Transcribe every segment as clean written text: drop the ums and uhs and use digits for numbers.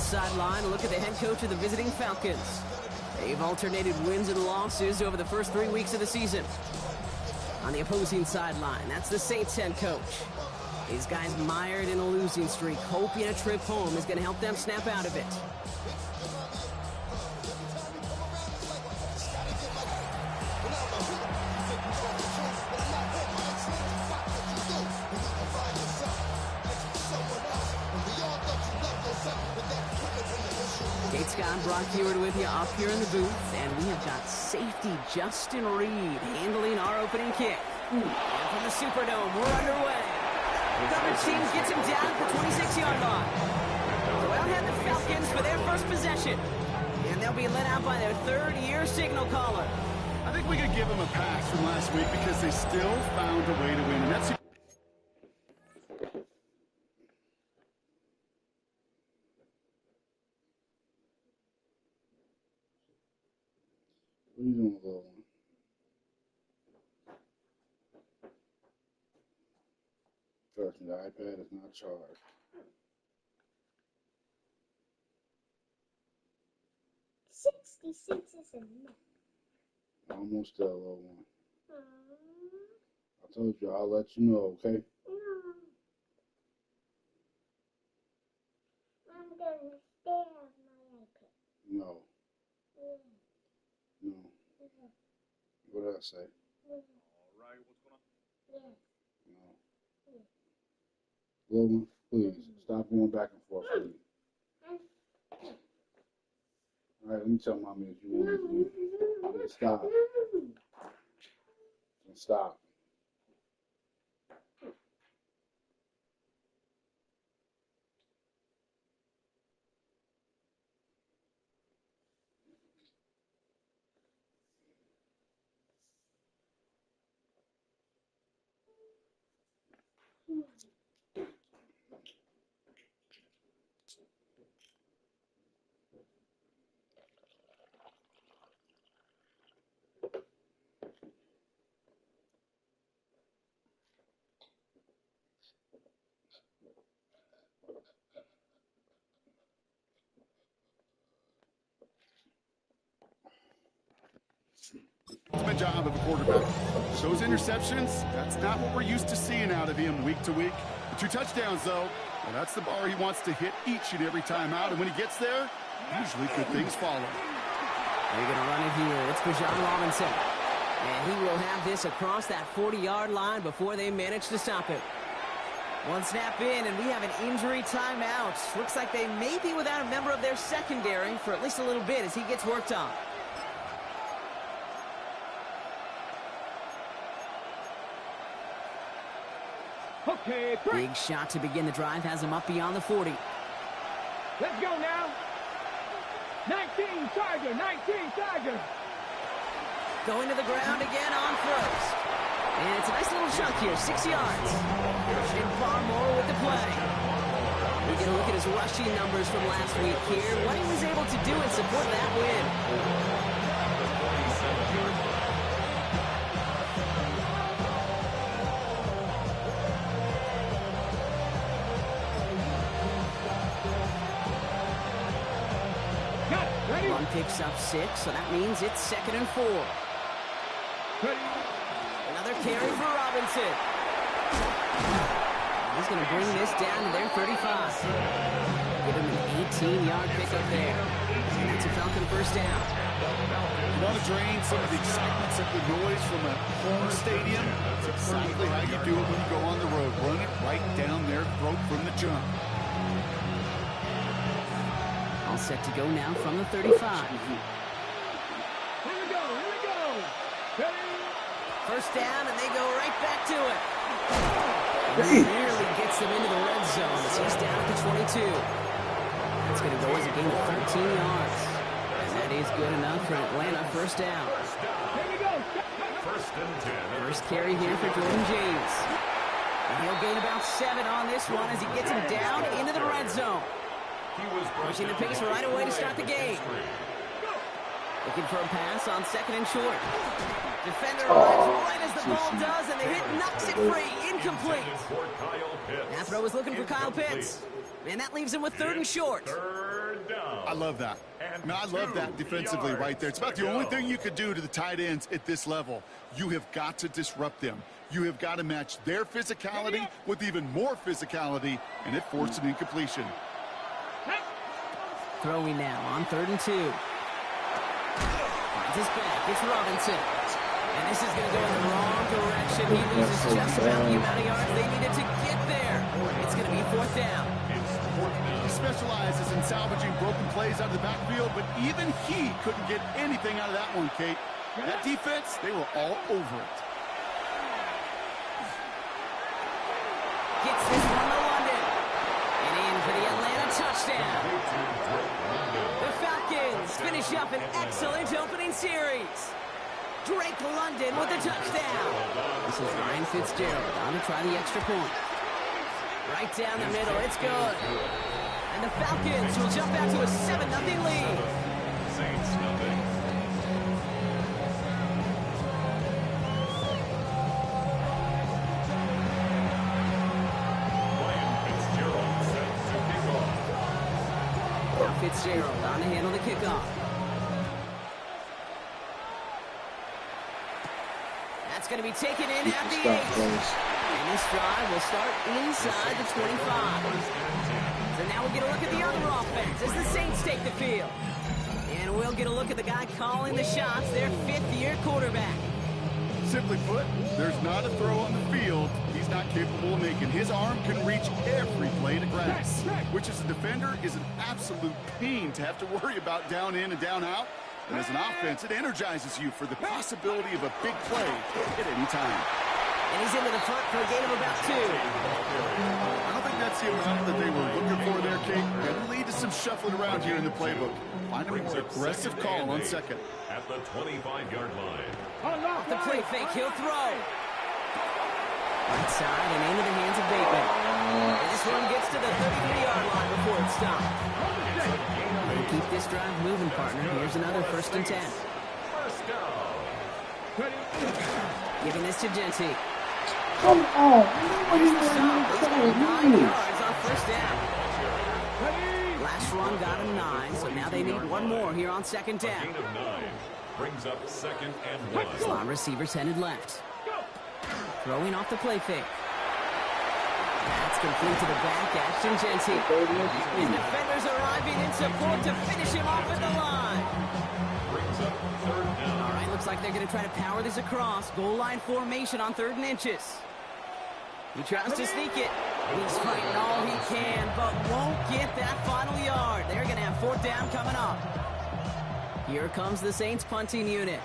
sideline, a look at the head coach of the visiting Falcons. They've alternated wins and losses over the first 3 weeks of the season. On the opposing sideline, that's the Saints head coach. These guys mired in a losing streak, hoping a trip home is going to help them snap out of it. Brock Hewitt with you up here in the booth, and we have got safety Justin Reed handling our opening kick. And from the Superdome, we're underway. The coverage team gets him down at the 26-yard line. So out head the Falcons for their first possession, and they'll be let out by their third-year signal caller. I think we could give them a pass from last week because they still found a way to win, and that's... What are you doing, little one? Trust me, the iPad is not charged. $66 is enough. Almost there, little one. I told you, I'll let you know, okay? I'm gonna stay on my iPad. No. No. What did I say? All right, what's going on? No. Little one, please, stop going back and forth, please. All right, let me tell mommy if you want me to stop. Stop. Ultimate job of a quarterback. Those interceptions, that's not what we're used to seeing out of him week to week. The 2 touchdowns, though, well, that's the bar he wants to hit each and every time out. And when he gets there, usually good things follow. They're going to run it here. It's Bijan Robinson. And he will have this across that 40-yard line before they manage to stop it. One snap in, and we have an injury timeout. Looks like they may be without a member of their secondary for at least a little bit as he gets worked on. Okay, big shot to begin the drive, has him up beyond the 40. Let's go now. 19 Tiger, 19 Tiger. Going to the ground again on first. And it's a nice little chunk here, 6 yards. And Barmore with the play. We get a look at his rushing numbers from last week here. What he was able to do and support that win. Run picks up 6, so that means it's 2nd and 4. Another carry for Robinson. He's going to bring this down to their 35. Give him an 18-yard pickup there. And that's a Falcon first down. You want to drain some of the excitement, some of the noise from a home stadium? That's exactly how you do it when you go on the road. Run it right down their throat from the jump. All set to go now from the 35. Here we go, here we go. Ready? First down, and they go right back to it. And he nearly gets them into the red zone as he's down at the 22. That's going to go as a gain of 13 yards. And that is good enough for Atlanta first down. Here we go. First and 10. First carry here for Jordan James. And he'll gain about 7 on this one as he gets him down into the red zone. Pushing the pace right away to start the game. Looking for a pass on 2nd and short. Defender arrives right as the ball does, and the hit knocks it free. Incomplete. That throw was looking for Kyle Pitts. And that leaves him with 3rd and short. 3rd Third down. I love that. And I love that defensively yards right there. It's about the only thing you could do to the tight ends at this level. You have got to disrupt them. You have got to match their physicality with even more physicality, and it forced an incompletion. Throwing now on 3rd and 2. Finds his back. It's Robinson. And this is going to go in the wrong direction. He loses just about the amount of yards they needed to get there. It's going to be 4th down. He specializes in salvaging broken plays out of the backfield, but even he couldn't get anything out of that one, Kate. That defense, they were all over it. Gets this one to London. And in for the Atlanta touchdown. The Falcons finish up an excellent opening series. Drake London with the touchdown. This is Ryan Fitzgerald on to try the extra point. Right down the middle, it's good. And the Falcons will jump out to a 7-0 lead. Saints nothing. Fitzgerald on to handle the kickoff. That's going to be taken in at the 8. And this drive will start inside the 25. So now we'll get a look at the other offense as the Saints take the field. And we'll get a look at the guy calling the shots, their 5th-year quarterback. Simply put, there's not a throw on the field he's not capable of making. His arm can reach every blade of grass, which as a defender is an absolute pain to have to worry about down in and down out. And as an offense, it energizes you for the possibility of a big play at any time. And he's into the front for a gain of about 2. I don't think that's the amount that they were looking for there, Kate. Going to lead to some shuffling around here in the playbook. Find a more aggressive call on 2nd. At the 25-yard line. Off the play fake, he'll throw. Right side and into the hands of Bateman. And this one gets to the 33-yard line before it's stopped. We'll keep this drive moving, partner. Here's another 1st and 10. First down. Giving this to Genty. Come on. What Here's is the stop. He's got 9 going yards on 1st down. Last run got him 9, so now they need one more here on 2nd down. Gain of 9 brings up 2nd and 1. Slot receivers headed left. Throwing off the play fake. That's complete to the back, Ashton Genty. His defenders arriving in support to finish him off at the line. Brings up 3rd down. All right, looks like they're going to try to power this across. Goal line formation on 3rd and inches. He tries to sneak it. He's fighting all he can, but won't get that final yard. They're going to have 4th down coming up. Here comes the Saints punting unit.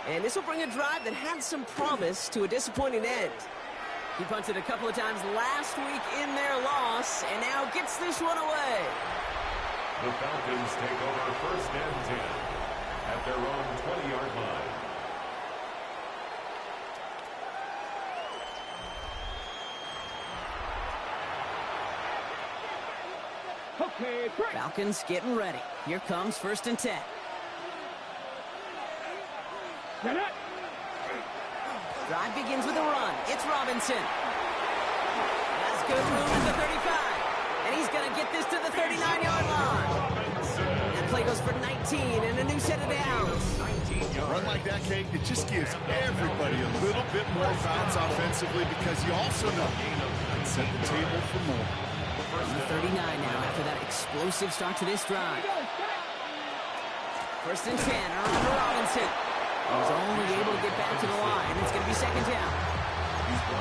And this will bring a drive that had some promise to a disappointing end. He punted a couple of times last week in their loss, and now gets this one away. The Falcons take over 1st and 10 at their own 20-yard line. Okay, break. Falcons getting ready. Here comes 1st and 10. Get it. Drive begins with a run. It's Robinson. That's good room at the 35. And he's going to get this to the 39-yard line. That play goes for 19 and a new set of downs. A run like that, Kate, it just gives everybody a little bit more bounce offensively because you also know it set the table for more. On the 39 now after that explosive start to this drive. 1st and 10 around Robinson. He's only able to get back to the line. It's going to be 2nd down.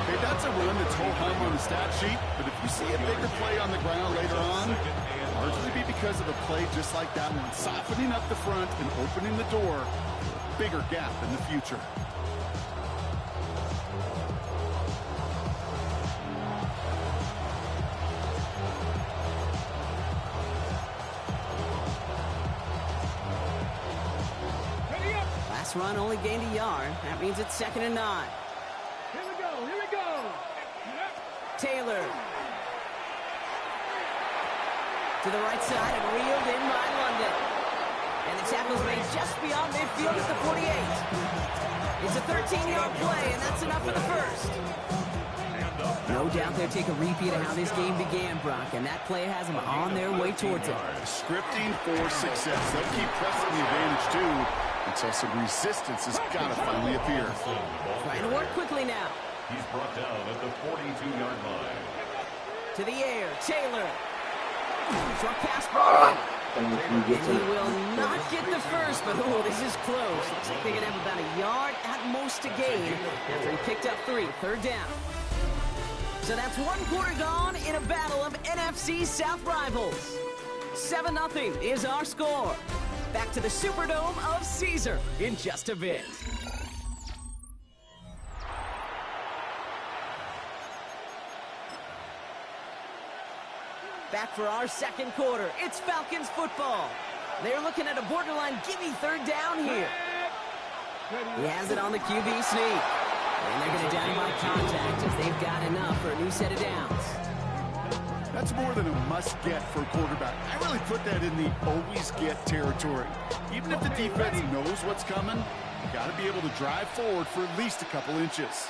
Okay, that's a run that's ho-hum on the stat sheet, but if you see a bigger play on the ground later on, largely be because of a play just like that one, softening up the front and opening the door for a bigger gap in the future. Run only gained a yard. That means it's 2nd and 9. Here we go. Here we go. Taylor. To the right side and reeled in by London. And the tackle's made just beyond midfield at the 48. It's a 13-yard play, and that's enough for the 1st. And No doubt they'll take a repeat of how this game began, Brock, and that play has them on their way towards it. Scripting for success. They'll keep pressing the advantage, too, until some resistance has got to finally appear. Trying to work quickly now. He's brought down at the 42-yard line. To the air, Taylor. Short pass ball. And he will not get the first, but this is close. Looks like they're going to have about a yard at most to gain after he picked up 3, third down. So that's 1 quarter gone in a battle of NFC South rivals. 7-0 is our score. Back to the Superdome of Caesar in just a bit. Back for our second quarter. It's Falcons football. They're looking at a borderline gimme third down here. He has it on the QB sneak. And they're going to down him by contact as they've got enough for a new set of downs. That's more than a must-get for a quarterback. I really put that in the always-get territory. Even if the defense knows what's coming, you got to be able to drive forward for at least a couple inches.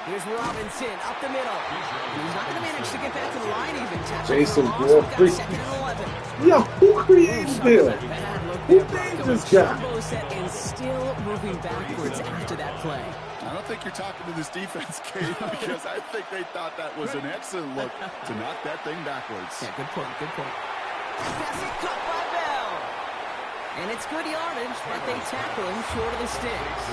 Here's Robinson up the middle. And he's not going to manage to get back to the line even. Jason Wolfrey. Yeah, who created him? Who made this guy? And still moving backwards after that play. I don't think you're talking to this defense, Kate, because I think they thought that was an excellent look to knock that thing backwards. Yeah, good point, good point. Pass it caught by Bell. And it's good yardage, but they tackle him short of the sticks.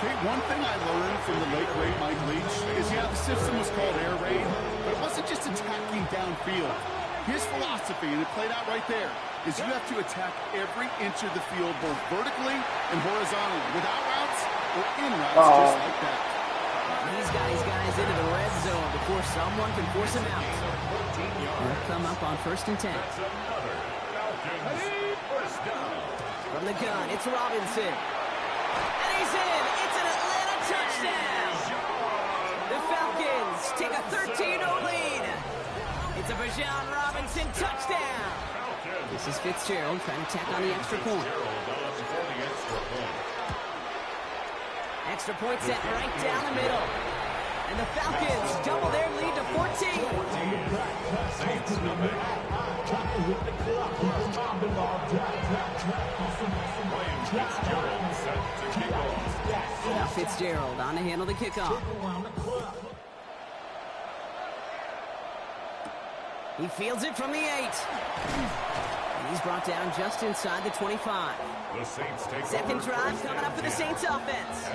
Kate, one thing I learned from the late, great Mike Leach is, yeah, the system was called air raid, but it wasn't just attacking downfield. His philosophy, and it played out right there, is you have to attack every inch of the field, both vertically and horizontally, without routes or in routes, just like that. He's got his guys into the red zone before someone can force him out. They'll come up on 1st and 10. From the gun, it's Robinson. And he's in. It's an Atlanta touchdown. The Falcons take a 13-0 lead. It's a Bijan Robinson touchdown. This is Fitzgerald trying to tack on the extra point. Extra point set right down the middle. And the Falcons double their lead to 14. Now Fitzgerald on to handle the kickoff. He fields it from the 8. And he's brought down just inside the 25. Second drive coming up for the Saints offense.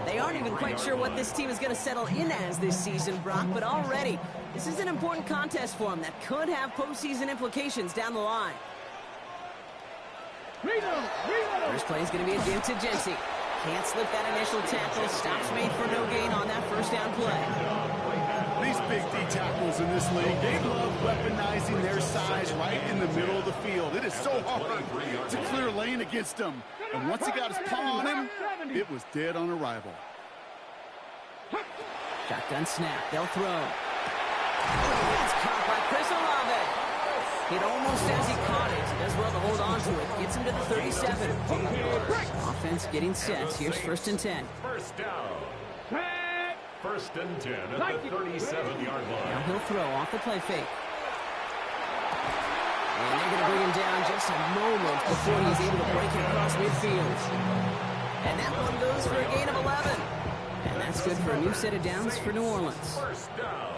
They aren't even quite sure what this team is going to settle in as this season, Brock, but already this is an important contest for them that could have postseason implications down the line. First play is going to be a give to Jency. Can't slip that initial tackle. Stops made for no gain on that first down play. These big D tackles in this league, they love weaponizing their size right in the middle of the field. It is so hard to clear lane against them. And once he got his paw on him, it was dead on arrival. Shotgun snap. They'll throw. It's caught by Chris Olave. Hit almost as he caught it. Does well to hold on to it. Gets him to the 37. Offense getting set. Here's 1st and 10. First down. 1st and 10 at the 37-yard line. Now he'll throw off the play fake. And they're going to bring him down just a moment before he's able to break it across midfield. And that one goes for a gain of 11. And that's good for a new set of downs for New Orleans. First down.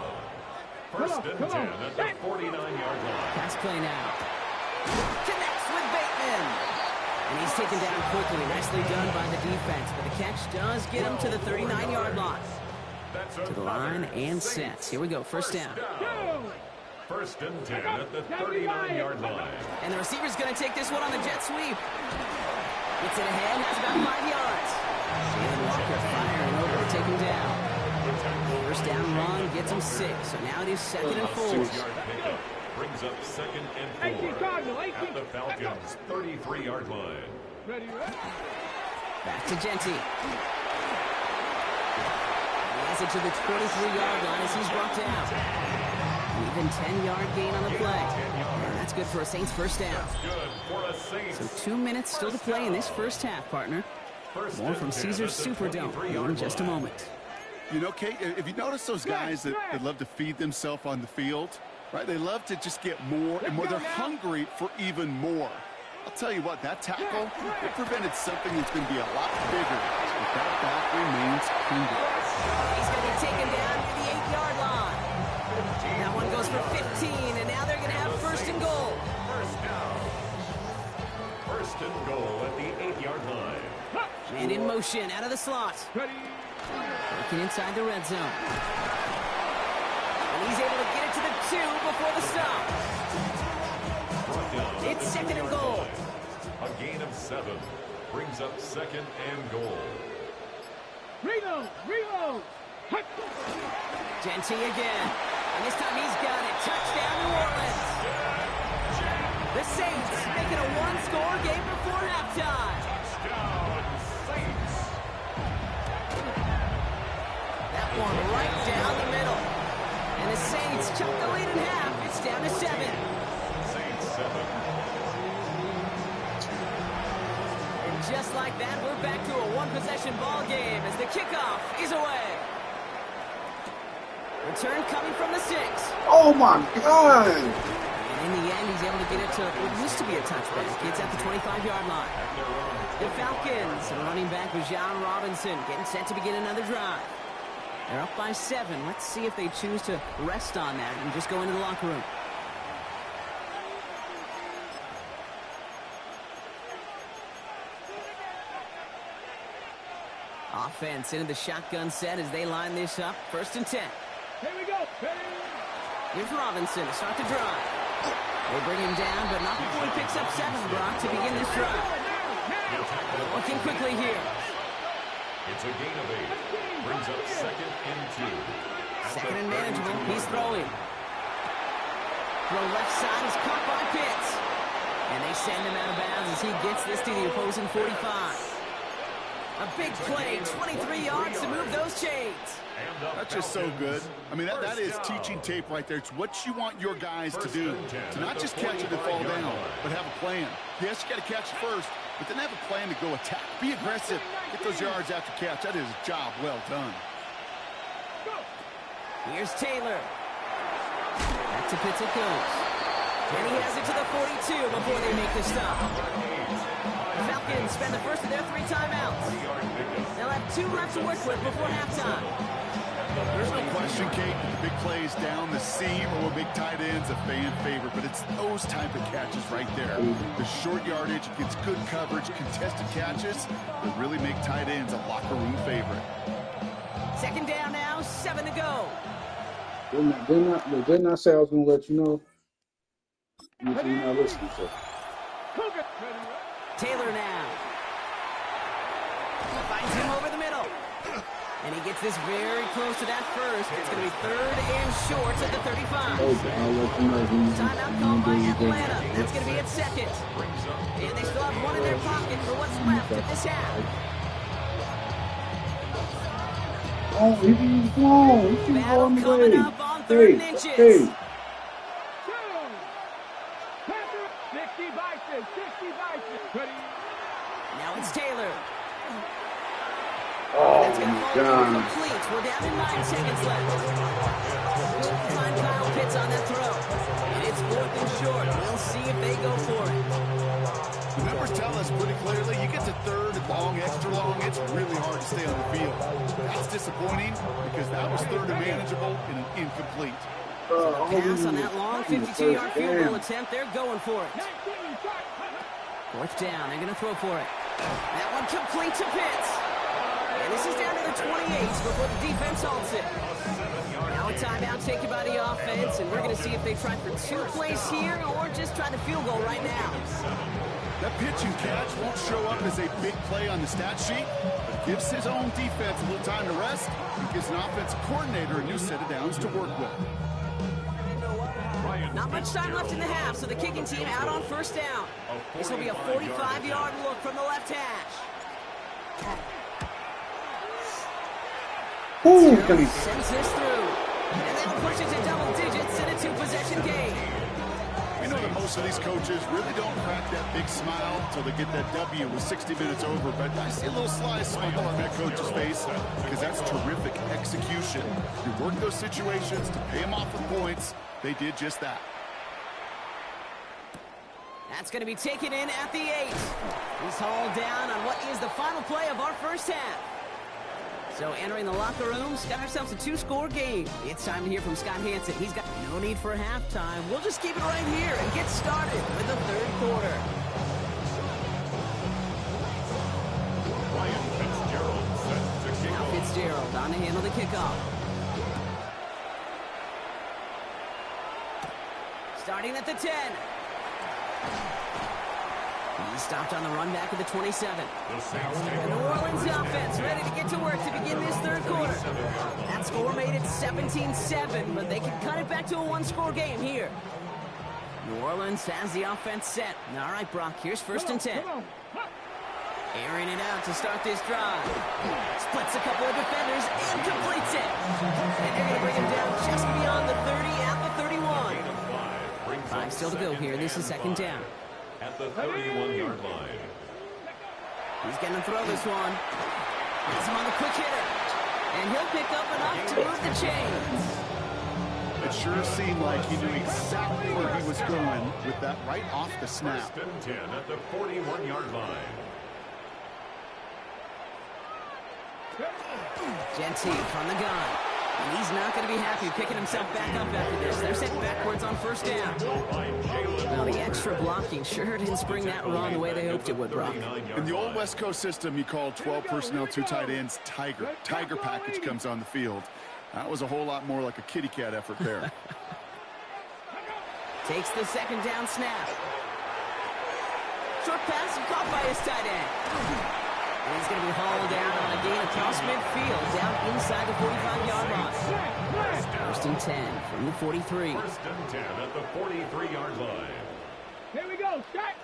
1st and 10 at the 49-yard line. Pass play now. Connects with Bateman. And he's taken down quickly. Nicely done by the defense. But the catch does get him to the 39-yard line. To the line and sets. Here we go. First down. 1st and 10 at the 39-yard line. And the receiver's going to take this one on the jet sweep. Gets it ahead. Has about 5 yards. Jalen Walker firing over to take him down. First down run gets him 6. So now it is 2nd and 4. 6-yard pickup brings up 2nd and 4 at the Falcons' 33-yard line. Back to Genty. It to the 23-yard line as he's brought down. An even 10-yard gain on the play. And that's good for a Saints first down. So 2 minutes still to play in this first half, partner. More from Caesar's Superdome in just a moment. You know, Kate, if you notice those guys that love to feed themselves on the field, right? They love to just get more and more. They're hungry for even more. I'll tell you what, that tackle, it prevented something that's going to be a lot bigger. But that back remains hungry. He's going to be taken down near the 8-yard line. That one goes for 15, and now they're going to have first and goal. First down. First and goal at the 8-yard line. And in motion, out of the slot. Working inside the red zone. And he's able to get it to the 2 before the stop. It's second and goal. A gain of 7 brings up second and goal. Reload! Genty again. And this time he's got it. Touchdown, New Orleans. The Saints making a one-score game before halftime. Touchdown, Saints. That one right down the middle. And the Saints chop the lead in half. It's down to 7. Saints 7. And just like that, we're back to a one-possession ball game as the kickoff is away. Return coming from the 6. Oh my God! And in the end, he's able to get it to what used to be a touchback. It's at the 25-yard line. The Falcons, and running back Bijan Robinson, getting set to begin another drive. They're up by 7. Let's see if they choose to rest on that and just go into the locker room. Offense into the shotgun set as they line this up. First and 10. Here we go. Here's Robinson to start the drive. They bring him down, but not before he picks up 7, Brock, to begin this drive. Looking quickly here. It's a gain of 8. Brings up second and 2. Second and manageable. He's throwing. Throw left side is caught by Pitts. And they send him out of bounds as he gets this to the opposing 45. A big play, 23 yards to move those chains. That's just so good. I mean, that is teaching tape right there. It's what you want your guys to do. To not just catch it and fall down, but have a plan. Yes, you got to catch it first, but then have a plan to go attack. Be aggressive. Get those yards after catch. That is a job well done. Here's Taylor. Back to Pitts it goes. And he has it to the 42 before they make the stop. The Falcons spend the first of their 3 timeouts. They'll have 2 left to work with before halftime. There's no question, Kate, the big plays down the seam or big tight ends a fan favorite, but it's those type of catches right there. The short yardage gets good coverage, contested catches that really make tight ends a locker room favorite. Second down now, 7 to go. Didn't I say I was going to let you know? You're not listening, so. Taylor now. Finds him over the middle. And he gets this very close to that first. It's going to be 3rd and short at the 35. Timeout called by Atlanta. That's going to be at second. And they still have 1 in their pocket for what's left of this half. Oh, he's wrong. He's Battle going coming away. up on 3rd and inches. Hey. Now it's Taylor. Oh, That's going to my fall God. complete. We're down to 9 seconds left. Good find Kyle Pitts on that throw. And it's 4th and short. We'll see if they go for it. The numbers tell us pretty clearly, you get to 3rd and long, extra long, it's really hard to stay on the field. That's disappointing because that was 3rd and manageable and an incomplete. Pass on that long 52-yard field goal attempt. They're going for it. 4th down. They're going to throw for it. That one complete to Pitts. And this is down to the 28 before the defense halts it. Now a timeout taken by the offense, and we're going to see if they try for 2 plays here or just try the field goal right now. That pitch and catch won't show up as a big play on the stat sheet, but gives his own defense a little time to rest and gives an offensive coordinator a new set of downs to work with. Not much time left in the half, so the kicking team out on 1st down. This will be a 45-yard look from the left hash. Sends this through. And they'll push it to double digits in a 2-possession game. You know, the most of these coaches really don't crack that big smile until they get that W with 60 minutes over. But I see a little sly smile on that coach's face because that's terrific execution. You work those situations to pay them off with points. They did just that. That's going to be taken in at the 8. He's hauled down on what is the final play of our first half. So entering the locker rooms, got ourselves a 2-score game. It's time to hear from Scott Hansen. He's got no need for halftime. We'll just keep it right here and get started with the third quarter. Ryan Fitzgerald set to kick Now off. Fitzgerald on to handle the kickoff. Starting at the 10. He stopped on the run back at the 27. The Saints take The New over. Orleans offense ready to get to work to begin this third quarter. That score made it 17-7, but they can cut it back to a 1-score game here. New Orleans has the offense set. All right, Brock, here's first and 10. Airing it out to start this drive. Splits a couple of defenders and completes it. And they're going to bring him down just beyond the 30 at the 31. 5 still to go here. This is second down. At the 31-yard line. He's going to throw this one. Has him on the quick hitter. And he'll pick up enough to move the chains. It sure seemed like he knew exactly where he was going with that right off the snap. First and 10 at the 41-yard line. Genty from the gun. And he's not going to be happy picking himself back up after this. They're sent backwards on first down. Well, the extra blocking sure didn't spring that run the way they hoped it would, Brock. In the old West Coast system, you called 12 personnel, 2 tight ends, Tiger. Tiger package comes on the field. That was a whole lot more like a kitty cat effort there. Takes the second down snap. Short pass and caught by his tight end. And he's going to be hauled down on a gain across midfield, down inside the 45-yard line. First and 10 from the 43. First and 10 at the 43-yard line. Here we go, Scott.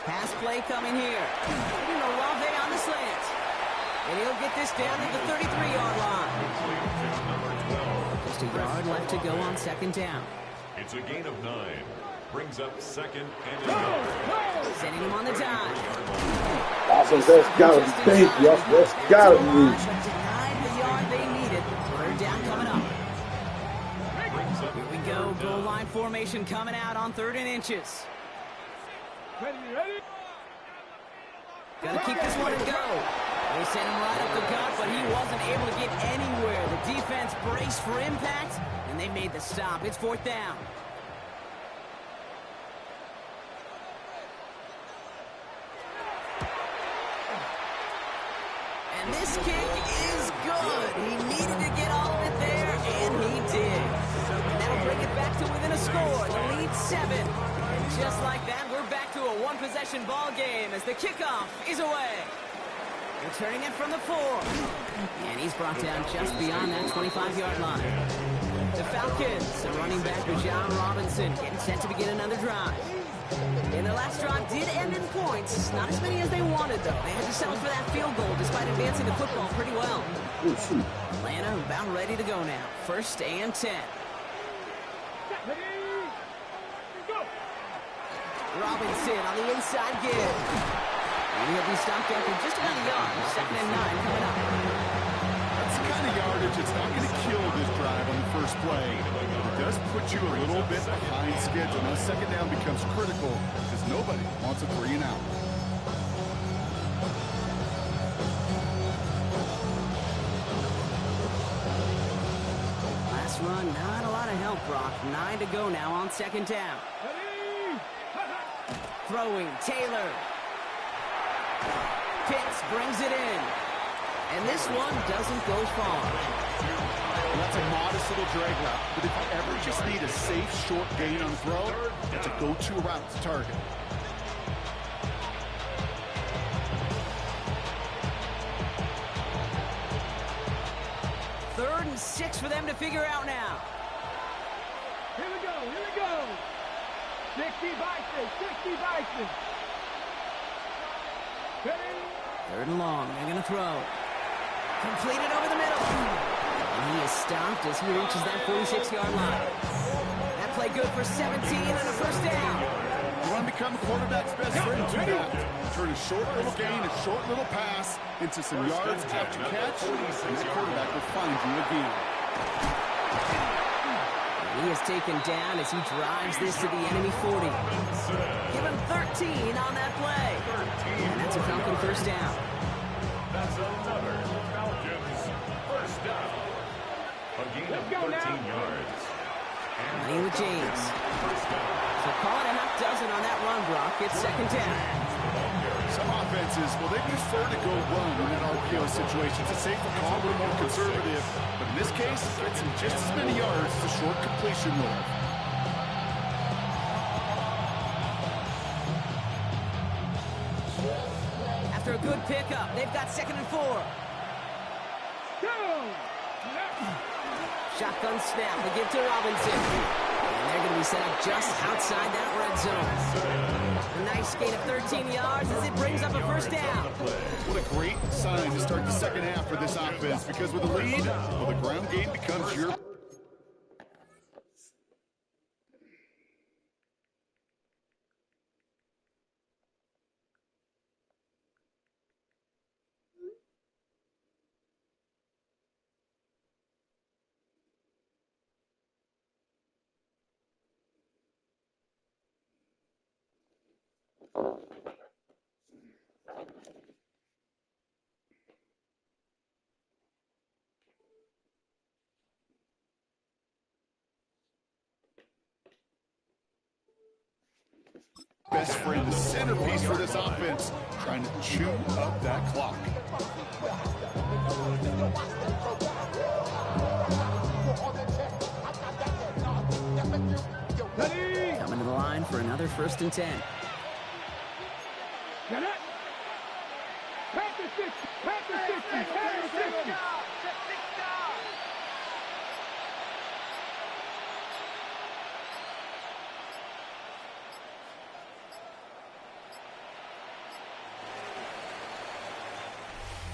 Pass play coming here. Putting Olave on the slant. And he'll get this down at the 33-yard line. Just a yard left to go on second down. It's a gain of 9. Brings up second and a yard. Sending him on the dive. Awesome, that's gotta be, thank you. That's gotta be. Denied the yard they needed. Third down coming up. Here we go. Goal line formation coming out on 3rd and inches. Ready? Gotta keep this one and go. They sent him right up the gut, but he wasn't able to get anywhere. The defense braced for impact, and they made the stop. It's 4th down. And this kick is good. He needed to get all of it there, and he did. And that'll bring it back to within a score. The lead 7. And just like that, we're back to a 1-possession ball game as the kickoff is away. Returning it from the 4. And he's brought down just beyond that 25-yard line. The Falcons, and running back John Robinson, getting set to begin another drive. And their last drive did end in points. Not as many as they wanted, though. They had to settle for that field goal despite advancing the football pretty well. Atlanta about ready to go now. First and 10. Ready? Go. Robinson on the inside give. And he'll be stopped after just about a yard. Second and 9 coming up. That's the kind of yardage that's not going to kill this drive on the first play. It does put you a little bit behind schedule. Now, second down becomes critical because nobody wants a 3 and out. Last run, not a lot of help, Brock. 9 to go now on second down. Ready? Throwing, Taylor. Pitts brings it in. And this one doesn't go far. That's a modest little drag route, but if you ever just need a safe, short gain on the throw, that's a go-to route to target. Third and 6 for them to figure out now. Here we go. 60 Bison. Ready? Third and long. They're going to throw. Completed over the middle. And he is stopped as he reaches that 46-yard line. That play play good for 17 and a first down. You want to become a quarterback's best friend, do that. Turn a short little gain, a short little pass into some yards after catch, and that quarterback will find you again. He is taken down as he drives this to the enemy 40. Give him 13 on that play. And that's a Falcon first down. That's another Falcons first down. A gain of 13 yards. Money with James. So call it a half dozen on that run block. It's second down. Some offenses, well, they prefer to go run in an RPO situation. It's a safer call, a little more conservative. But in this case, it gets him just as many yards as a short completion will. After a good pickup, they've got second and 4. Shotgun snap. They give to Robinson. And they're going to be set up just outside that red zone. A nice gain of 13 yards as it brings up a first down. What a great sign to start the second half for this offense, because with a lead, well, the ground game becomes your... best friend, the centerpiece for this offense, trying to chew up that clock. Coming to the line for another first and 10.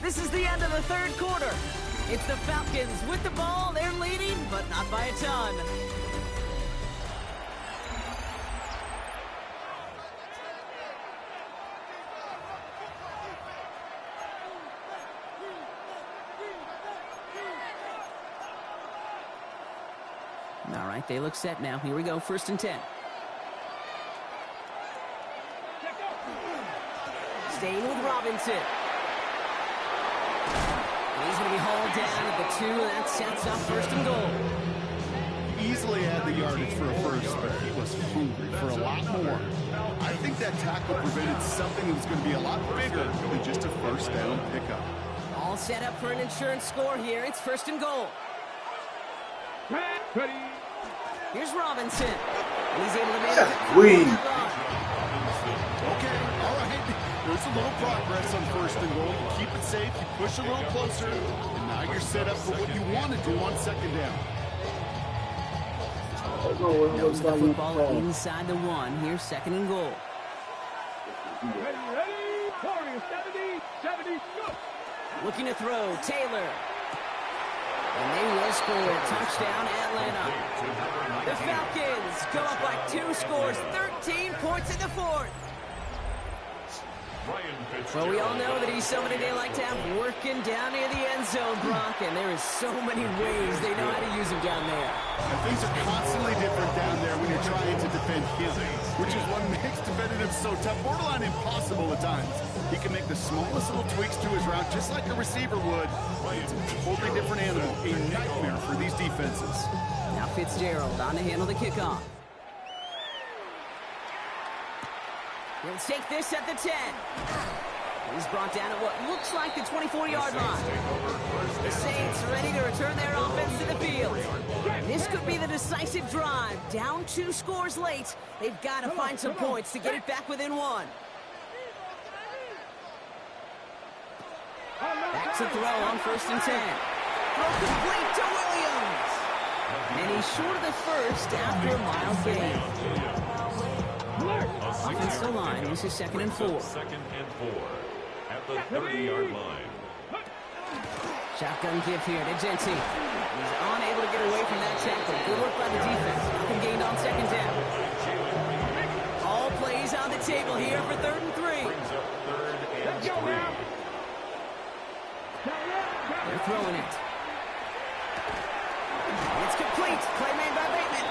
This is the end of the third quarter. It's the Falcons with the ball. They're leading, but not by a ton. All right, they look set now. Here we go, first and 10. Staying with Robinson. He's going to be hauled down at the 2, and that sets up first and goal. Easily had the yardage for a first, but he was hungry for a lot more. I think that tackle prevented something that was going to be a lot bigger than just a first down pickup. All set up for an insurance score here. It's first and goal. Here's Robinson. And he's able to make it. Okay, all right. There's a little progress on first and goal. You keep it safe, you push a little closer, and now you're set up for what you want to do on second down. Knows the football inside the 1. Here's second and goal. Ready, 70, go. Looking to throw, Taylor. And they will score a touchdown, Atlanta. The Falcons go up by 2 scores, 13 points in the 4th. Well, we all know that he's somebody they like to have working down near the end zone, Brock, and there is so many ways they know how to use him down there. And things are constantly different down there when you're trying to defend him, which is what makes defending him so tough, borderline impossible at times. He can make the smallest little tweaks to his route, just like a receiver would. It's a totally different animal, a nightmare for these defenses. Now Fitzgerald on to handle the kickoff. He'll take this at the 10. He's brought down at what looks like the 24-yard line. The Saints ready to return their offense to the field. This could be the decisive drive. Down 2 scores late. They've got to find some points to get it back within 1. Back to throw on first and 10. Throw complete to Williams. And he's short of the first after a mild gain. Offensive line, this is second and 4. Second and 4 at the 30-yard line. Shotgun give here to Jency. He's unable to get away from that tackle. Good work by the defense. Nothing gained on second down. All plays on the table here for 3rd and 3. Brings up 3rd and 3. They're throwing it. It's complete. Play made by Bateman.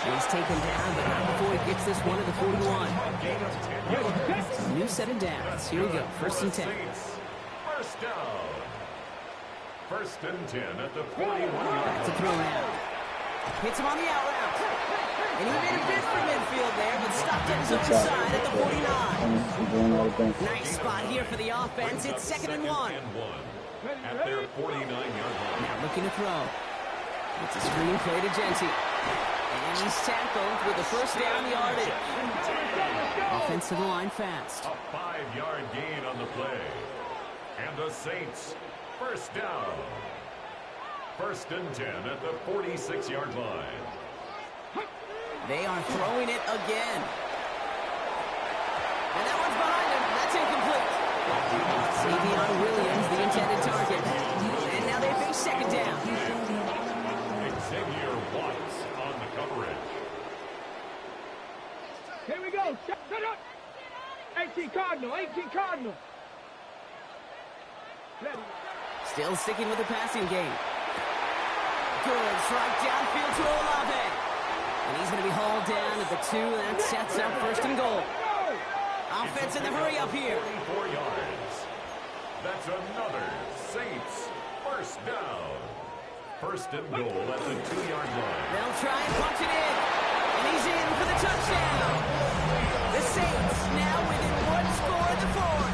He's taken down, but not before he gets this one to the 41. New set of downs. Here we go. 1st and 10. First down. 1st and 10 at the 41-yard That's a throw out. Hits him on the out route. And he made a bid for midfield there, but stopped at his own side at the 49. Nice spot here for the offense. It's 2nd and 1. At their 49-yard line. Now looking to throw. It's a screen play to Genty. And he's tackled with the 1st down yardage. Offensive line fast. A 5-yard gain on the play. And the Saints, 1st down. 1st and 10 at the 46-yard line. They are throwing it again. And that one's behind him. That's incomplete. Savion Williams, the intended target. And now they face 2nd down. Xavier Watts on the coverage. Here we go. Shut up. 18 Cardinal. 18 Cardinal. Still sticking with the passing game. Good strike downfield to Olave. And he's going to be hauled down at the 2. That sets up 1st and goal. Offense in the hurry up here. 24 yards. That's another Saints 1st down. 1st and goal at the 2-yard line. They'll try and punch it in. And he's in for the touchdown. The Saints now within 1 score in the 4th.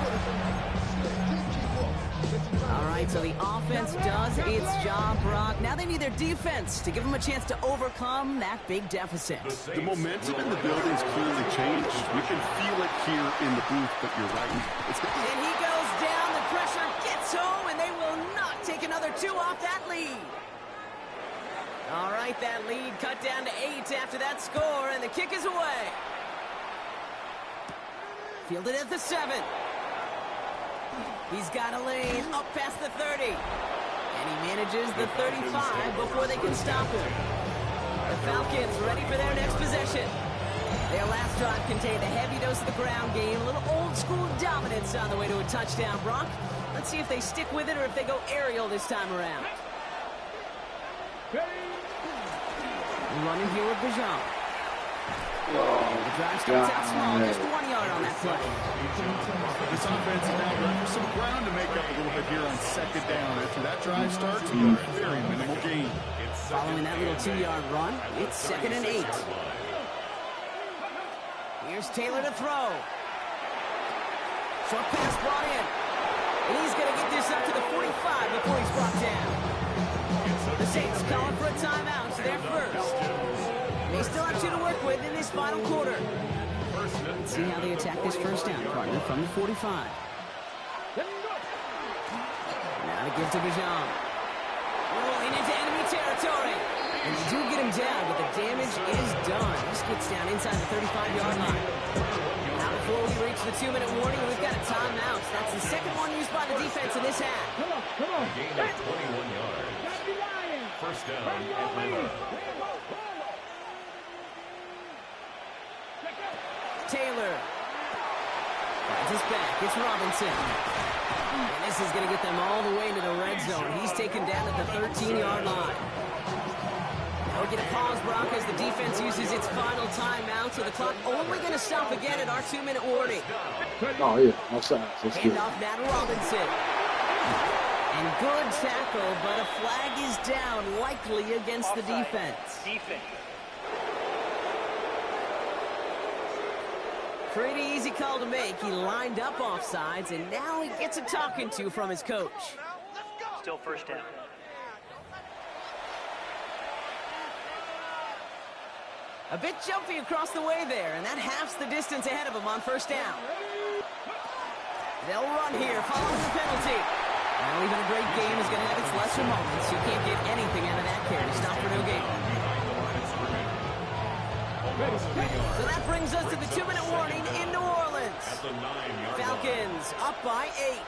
All right, so the offense does its job, Brock. Now they need their defense to give them a chance to overcome that big deficit. The momentum in the building's clearly changed. We can feel it here in the booth, but you're right. And he goes down. The pressure gets home, and they will not take another 2 off that lead. All right, that lead cut down to 8 after that score, and the kick is away. Fielded at the 7. He's got a lane up past the 30. And he manages the 35 before they can stop him. The Falcons ready for their next possession. Their last drive contained a heavy dose of the ground game, a little old-school dominance on the way to a touchdown, Brock. Let's see if they stick with it or if they go aerial this time around. Running here with Bijan. The drive starts out small, just 1 yard on that play. This offense is now ready for some ground to make up a little bit here on 2nd down. After that drive starts, very minimal gain. Following that little 2-yard run, it's 2nd and 8. Here's Taylor to throw. Short pass brought in. And he's going to get this up to the 45 before he's brought down. The Saints calling for a timeout. They're first. They still have 2 to work with in this final quarter. Let's see how they attack this 1st down, partner, from the 45. Now to give to Bijan. Rolling into enemy territory. And they do get him down, but the damage is done. This gets down inside the 35-yard line. Now before we reach the 2-minute warning, we've got a timeout. That's the 2nd one used by the defense in this half. Come on. A gain of 21 yards. 1st down, Atlanta. Taylor. Finds his back. It's Robinson. And this is going to get them all the way into the red zone. He's taken down at the 13-yard line. Now we get a pause, Brock, as the defense uses its final timeout. So the clock only going to stop again at our 2-minute warning. Oh, yeah. Offside. Hand off now to Robinson. And good tackle, but a flag is down, likely against the defense. Pretty easy call to make. He lined up offsides, and now he gets a talking to from his coach. Still 1st down. A bit jumpy across the way there, and that halves the distance ahead of him on 1st down. They'll run here following the penalty. Now even a great game is going to have its lesser moments. You can't get anything out of that carry. Stop for no gain. So that brings us to the 2-minute warning in New Orleans. Falcons up by 8.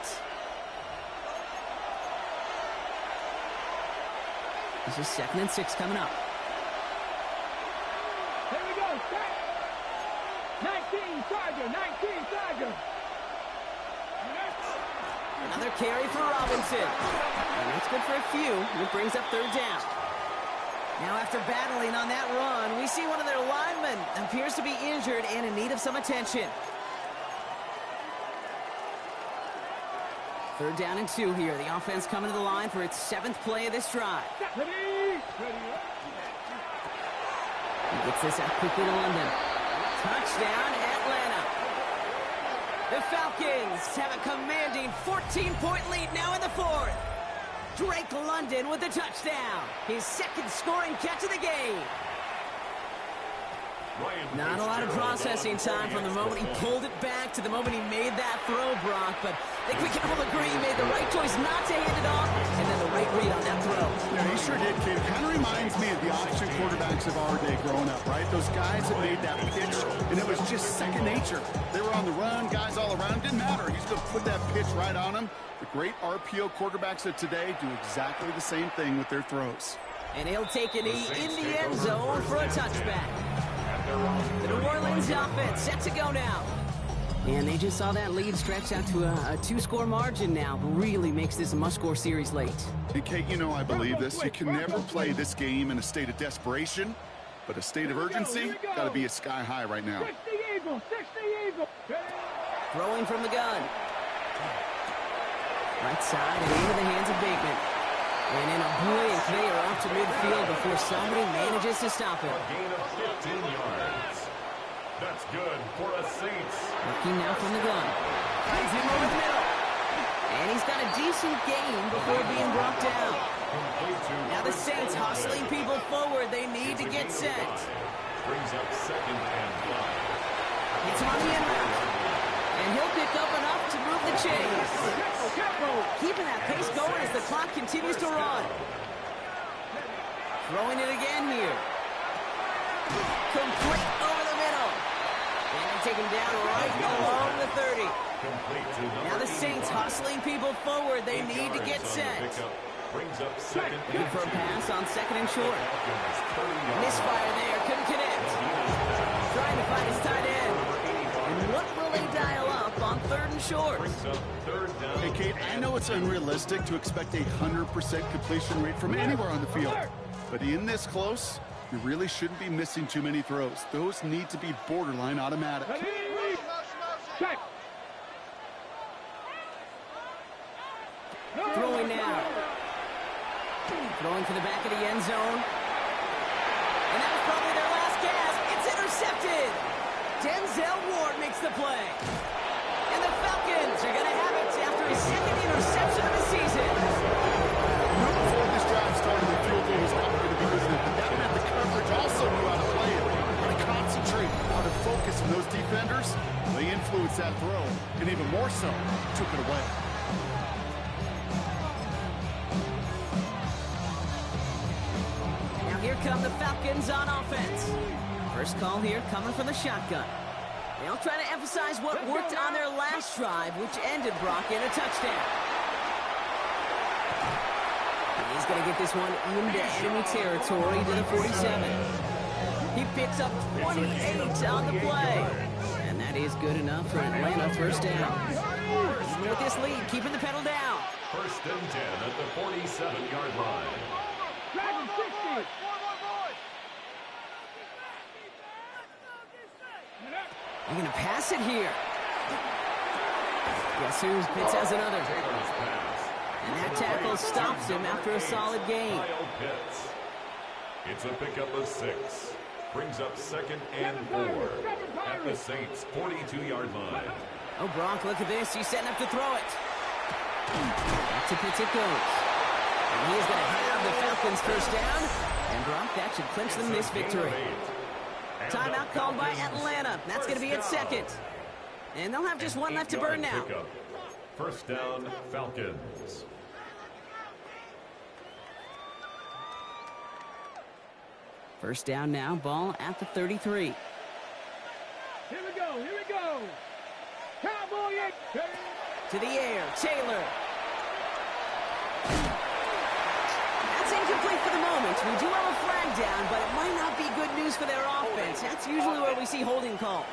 This is 2nd and 6 coming up. Here we go. 19 Tiger. 19 Tiger. Another carry for Robinson. And that's good for a few. It brings up 3rd down. Now after battling on that run, we see one of their linemen appears to be injured and in need of some attention. 3rd down and 2 here. The offense coming to the line for its 7th play of this drive. Ready. He gets this out quickly to London. Touchdown, Atlanta. The Falcons have a commanding 14-point lead now in the 4th. Drake London with the touchdown. His 2nd scoring catch of the game. Not a lot of processing time from the moment he pulled it back to the moment he made that throw, Brock. But I think we can all agree he made the right choice not to hand it off, and then the right read on that throw. Yeah, he sure did, kid. Kind of reminds me of the option quarterbacks of our day growing up, right? Those guys that made that pitch, and it was just second nature. They were on the run, guys all around. Didn't matter. He's going to put that pitch right on them. The great RPO quarterbacks of today do exactly the same thing with their throws. And he'll take a knee in the end zone for a touchback. The New Orleans offense set to go now. And they just saw that lead stretch out to a 2-score margin now. Really makes this a must-score series late. Hey, Kate, you know I believe this. You can never play this game in a state of desperation, but a state of urgency got to be at sky high right now. 60 Eagle. 60 Eagle. Throwing from the gun. Right side and into the hands of Bateman. And in a blink, they are off to midfield before somebody manages to stop him. A gain of 15 yards. That's good for a Saints. Looking now from the gun. Finds him over the middle. And he's got a decent gain before being brought down. Now the Saints hustling people forward. They need to get set. Brings up 2nd and 5. It's on the end route. And he'll pick up enough to move the chains. Keeping that pace going as the clock continues to run. Throwing it again here. Complete over the middle. And they take him down right along the 30. Now the Saints hustling people forward. They need to get set. Brings up 2nd. Looking for a pass on 2nd and short. Misfire there. Couldn't connect. Trying to find his tight end. And what will they dial up on 3rd and short? Hey, Kate, I know it's unrealistic to expect a 100% completion rate from anywhere on the field. But in this close, you really shouldn't be missing too many throws. Those need to be borderline automatic. Throwing now. Throwing for the back of the end zone. And that was probably their last gasp. It's intercepted. Denzel Ward makes the play. And the Falcons are going to have it after his 2nd interception of the season. Before this drive started, the field goal was not going to be good enough, but that meant the coverage also knew how to play it, how to concentrate, how to focus on those defenders. They influenced that throw, and even more so, took it away. Now here come the Falcons on offense. First call here coming from the shotgun. They'll try to emphasize what worked on their last drive, which ended Brock in a touchdown. He's going to get this one into enemy territory to the 47. He picks up 28 on the play. And that is good enough for Atlanta. 1st down. Even with this lead, keeping the pedal down. 1st and 10 at the 47-yard line. Dragon 60. They're going to pass it here. Guess who? Pitts has another. And that tackle stops him after a solid gain. It's a pickup of 6. Brings up 2nd and 4 at the Saints' 42-yard line. Oh, Brock, look at this. He's setting up to throw it. Back to Pitts it goes. And he is going to have the Falcons 1st down. And Brock, that should clinch them this victory. Timeout called by Atlanta. That's going to be at 2nd. And they'll have just one left to burn now. 1st down, Falcons. First down now, ball at the 33. Here we go. Here we go. Cowboy X. To the air, Taylor. That's incomplete for the moment. We do have a flag down, but it might not be good news for their offense. That's usually where we see holding calls.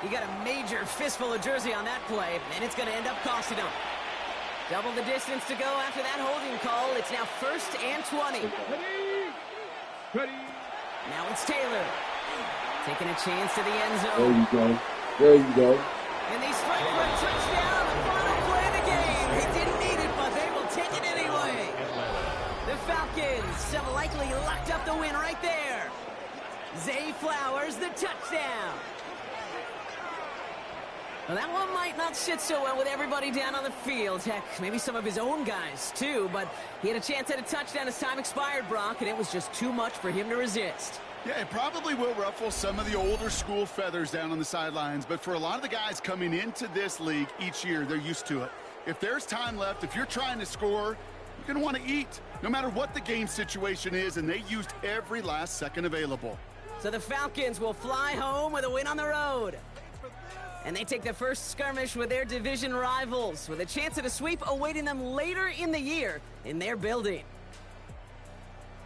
He got a major fistful of jersey on that play, and it's going to end up costing him. Double the distance to go after that holding call. It's now 1st and 20. Ready. Now it's Taylor. Taking a chance to the end There zone. you go. There you go. And they strike for a touchdown. The final play of the game. They didn't need it, but they will take it anyway. The Falcons have likely locked up the win right there. Zay Flowers, the touchdown. Well, that one might not sit so well with everybody down on the field. Heck, maybe some of his own guys, too. But he had a chance at a touchdown as time expired, Brock, and it was just too much for him to resist. Yeah, it probably will ruffle some of the older school feathers down on the sidelines. But for a lot of the guys coming into this league each year, they're used to it. If there's time left, if you're trying to score, you're going to want to eat, no matter what the game situation is, and they used every last second available. So the Falcons will fly home with a win on the road. And they take the first skirmish with their division rivals, with a chance at a sweep awaiting them later in the year in their building.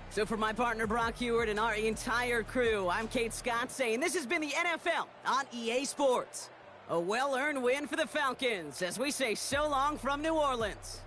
So for my partner Brock Heward and our entire crew, I'm Kate Scott saying this has been the NFL on EA Sports. A well-earned win for the Falcons as we say so long from New Orleans.